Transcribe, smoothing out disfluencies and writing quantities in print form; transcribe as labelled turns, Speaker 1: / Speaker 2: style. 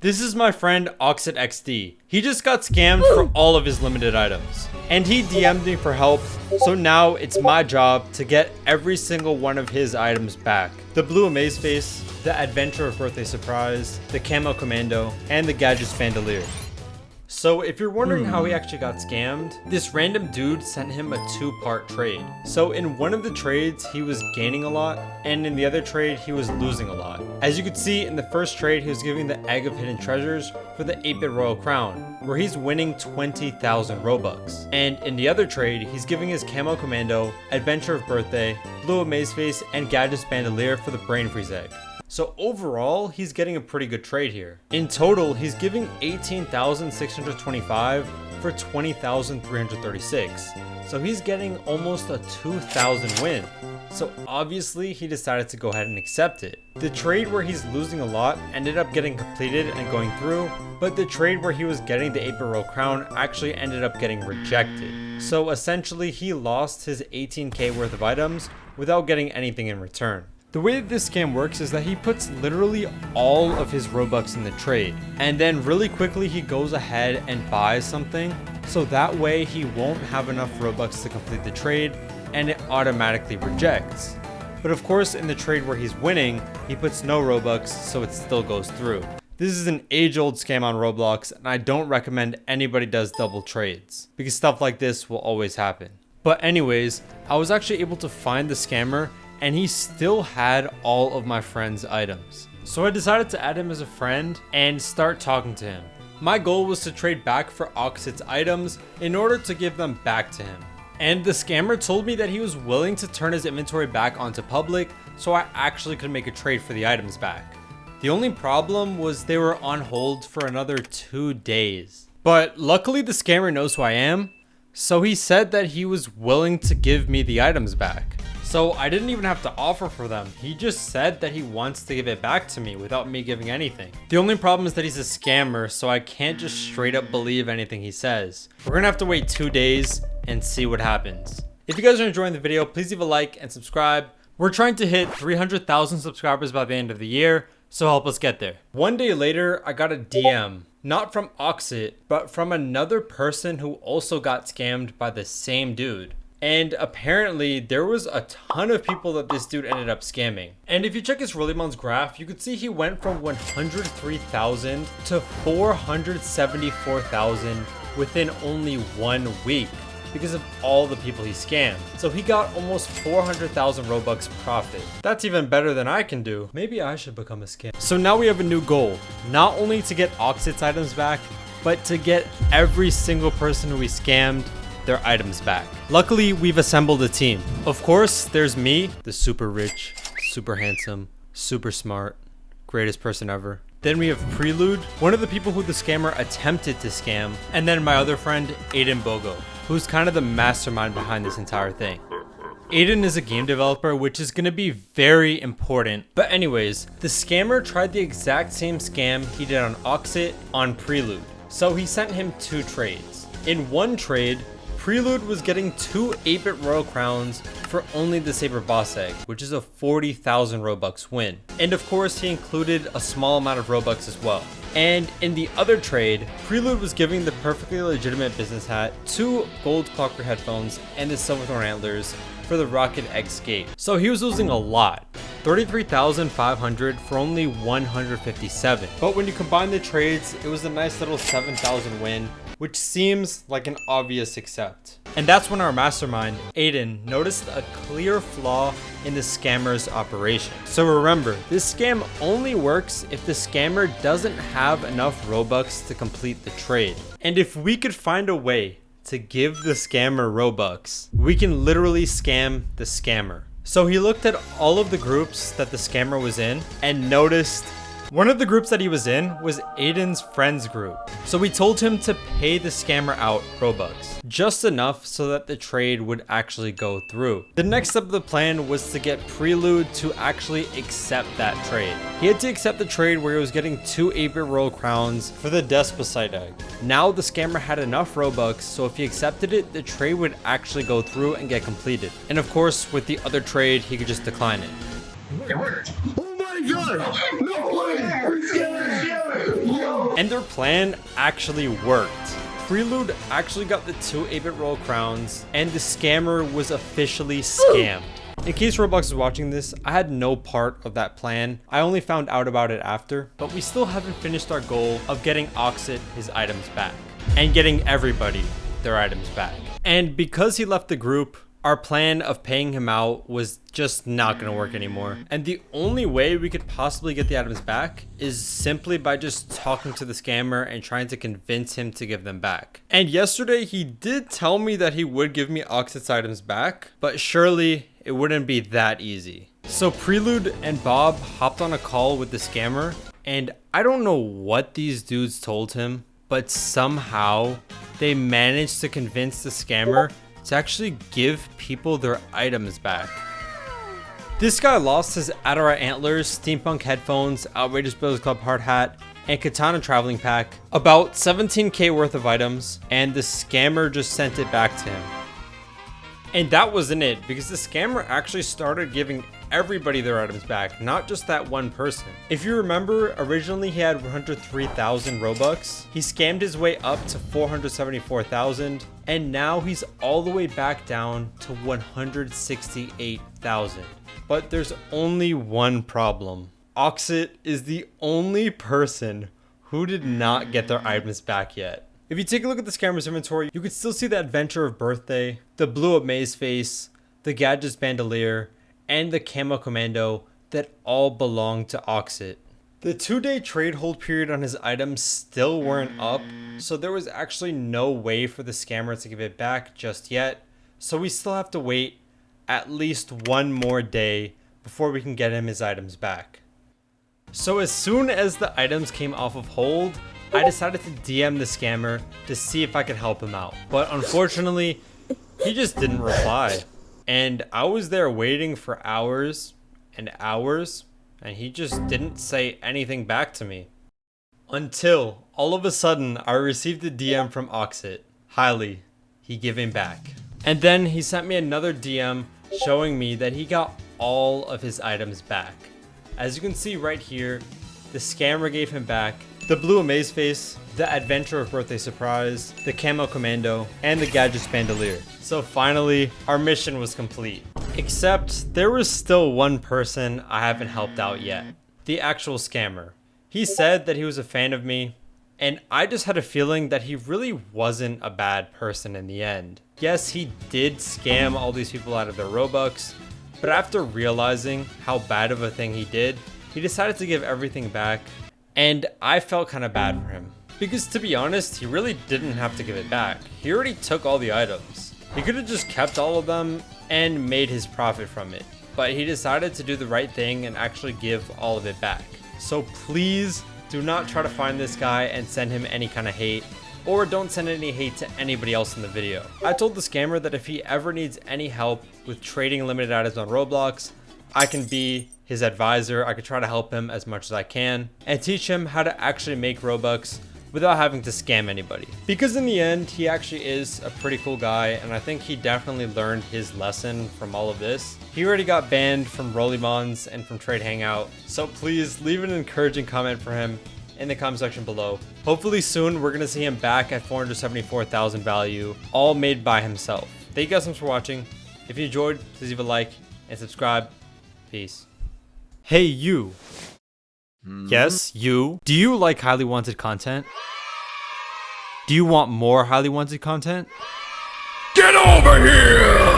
Speaker 1: This is my friend AUXITXD. He just got scammed for all of his limited items. And he DM'd me for help, so now it's my job to get every single one of his items back. The blue amaze face, the adventure of birthday surprise, the camo commando, and the gadgets bandolier. So if you're wondering how he actually got scammed, this random dude sent him a two-part trade. So in one of the trades, he was gaining a lot, and in the other trade, he was losing a lot. As you could see, in the first trade, he was giving the Egg of Hidden Treasures for the 8-bit Royal Crown, where he's winning 20,000 Robux. And in the other trade, he's giving his Camo Commando, Adventure of Birthday, Blue Amaze Face, and Gadgets Bandolier for the Brain Freeze Egg. So overall, he's getting a pretty good trade here. In total, he's giving 18,625 for 20,336. So he's getting almost a 2,000 win. So obviously, he decided to go ahead and accept it. The trade where he's losing a lot ended up getting completed and going through, but the trade where he was getting the 8-bit Royal Crown actually ended up getting rejected. So essentially, he lost his 18k worth of items without getting anything in return. The way that this scam works is that he puts literally all of his Robux in the trade, and then really quickly he goes ahead and buys something, so that way he won't have enough Robux to complete the trade and it automatically rejects. But of course, in the trade where he's winning, he puts no Robux, so it still goes through. This is an age-old scam on Roblox, and I don't recommend anybody does double trades, because stuff like this will always happen. But anyways, I was actually able to find the scammer, and he still had all of my friend's items. So I decided to add him as a friend and start talking to him. My goal was to trade back for Auxit's items in order to give them back to him. And the scammer told me that he was willing to turn his inventory back onto public, so I actually could make a trade for the items back. The only problem was they were on hold for another 2 days. But luckily the scammer knows who I am, so he said that he was willing to give me the items back. So I didn't even have to offer for them. He just said that he wants to give it back to me without me giving anything. The only problem is that he's a scammer, so I can't just straight up believe anything he says. We're gonna have to wait 2 days and see what happens. If you guys are enjoying the video, please leave a like and subscribe. We're trying to hit 300,000 subscribers by the end of the year, so help us get there. 1 day later, I got a DM. Not from Auxit, but from another person who also got scammed by the same dude. And apparently there was a ton of people that this dude ended up scamming. And if you check his Rollymon's graph, you could see he went from 103,000 to 474,000 within only 1 week because of all the people he scammed. So he got almost 400,000 Robux profit. That's even better than I can do. Maybe I should become a scam. So now we have a new goal, not only to get Auxit's items back, but to get every single person who we scammed their items back. Luckily, we've assembled a team. Of course, there's me, the super rich, super handsome, super smart, greatest person ever. Then we have Prelude, one of the people who the scammer attempted to scam, and then my other friend, AIDENBOGOO, who's kind of the mastermind behind this entire thing. Aiden is a game developer, which is going to be very important. But anyways, the scammer tried the exact same scam he did on Auxit on Prelude. So he sent him 2 trades. In one trade, Prelude was getting 2 8-bit Royal Crowns for only the Saber Boss Egg, which is a 40,000 Robux win. And of course, he included a small amount of Robux as well. And in the other trade, Prelude was giving the perfectly legitimate business hat, 2 gold clocker headphones, and the Silverthorn antlers for the Rocket Egg Skate. So he was losing a lot. 33,500 for only 157. But when you combine the trades, it was a nice little 7,000 win, which seems like an obvious accept. And that's when our mastermind, Aiden, noticed a clear flaw in the scammer's operation. So remember, this scam only works if the scammer doesn't have enough Robux to complete the trade. And if we could find a way to give the scammer Robux, we can literally scam the scammer. So he looked at all of the groups that the scammer was in and noticed one of the groups that he was in was Aiden's friends group. So we told him to pay the scammer out Robux, just enough so that the trade would actually go through. The next step of the plan was to get Prelude to actually accept that trade. He had to accept the trade where he was getting 2 8-bit Royal Crowns for the Despicide Egg. Now the scammer had enough Robux, so if he accepted it, the trade would actually go through and get completed. And of course, with the other trade, he could just decline it.
Speaker 2: It worked. Oh my god! No way! Yo!
Speaker 1: And their plan actually worked. Prelude actually got the 2 8-bit roll crowns, and the scammer was officially scammed. In case Roblox is watching this, I had no part of that plan. I only found out about it after, but we still haven't finished our goal of getting Oxit his items back and getting everybody their items back. And because he left the group, our plan of paying him out was just not going to work anymore. And the only way we could possibly get the items back is simply by just talking to the scammer and trying to convince him to give them back. And yesterday he did tell me that he would give me Oxit's items back, but surely it wouldn't be that easy. So Prelude and Bob hopped on a call with the scammer, and I don't know what these dudes told him, but somehow they managed to convince the scammer to actually give people their items back. This guy lost his Adara antlers, steampunk headphones, Outrageous Brothers Club hard hat, and katana traveling pack, about 17k worth of items, and the scammer just sent it back to him. And that wasn't it, because the scammer actually started giving everybody their items back, not just that one person. If you remember, originally he had 103,000 Robux. He scammed his way up to 474,000, and now he's all the way back down to 168,000. But there's only one problem. Oxit is the only person who did not get their items back yet. If you take a look at the scammer's inventory, you can still see the Adventure of Birthday, the Blue Up Maze Face, the Gadgets Bandolier, and the Camo Commando that all belong to Oxit. The 2-day trade hold period on his items still weren't up, so there was actually no way for the scammer to give it back just yet, so we still have to wait at least one more day before we can get him his items back. So as soon as the items came off of hold, I decided to DM the scammer to see if I could help him out. But unfortunately, he just didn't reply. And I was there waiting for hours and hours, and he just didn't say anything back to me. Until, all of a sudden, I received a DM from Oxit. Highly, he gave him back. And then he sent me another DM showing me that he got all of his items back. As you can see right here, the scammer gave him back the Blue Amaze Face, the Adventure of Birthday Surprise, the Camo Commando, and the Gadgets Bandolier. So finally, our mission was complete. Except, there was still one person I haven't helped out yet. The actual scammer. He said that he was a fan of me, and I just had a feeling that he really wasn't a bad person in the end. Yes, he did scam all these people out of their Robux, but after realizing how bad of a thing he did, he decided to give everything back. And I felt kind of bad for him. Because to be honest, he really didn't have to give it back. He already took all the items. He could have just kept all of them and made his profit from it. But he decided to do the right thing and actually give all of it back. So please do not try to find this guy and send him any kind of hate. Or don't send any hate to anybody else in the video. I told the scammer that if he ever needs any help with trading limited items on Roblox, I can be his advisor. I could try to help him as much as I can and teach him how to actually make Robux without having to scam anybody. Because in the end, he actually is a pretty cool guy, and I think he definitely learned his lesson from all of this. He already got banned from Rollymons and from Trade Hangout, so please leave an encouraging comment for him in the comment section below. Hopefully soon we're gonna see him back at 474,000 value, all made by himself. Thank you guys so much for watching. If you enjoyed, please leave a like and subscribe. Peace. Hey you. Yes, you. Do you like highly wanted content? Do you want more highly wanted content?
Speaker 2: Get over here!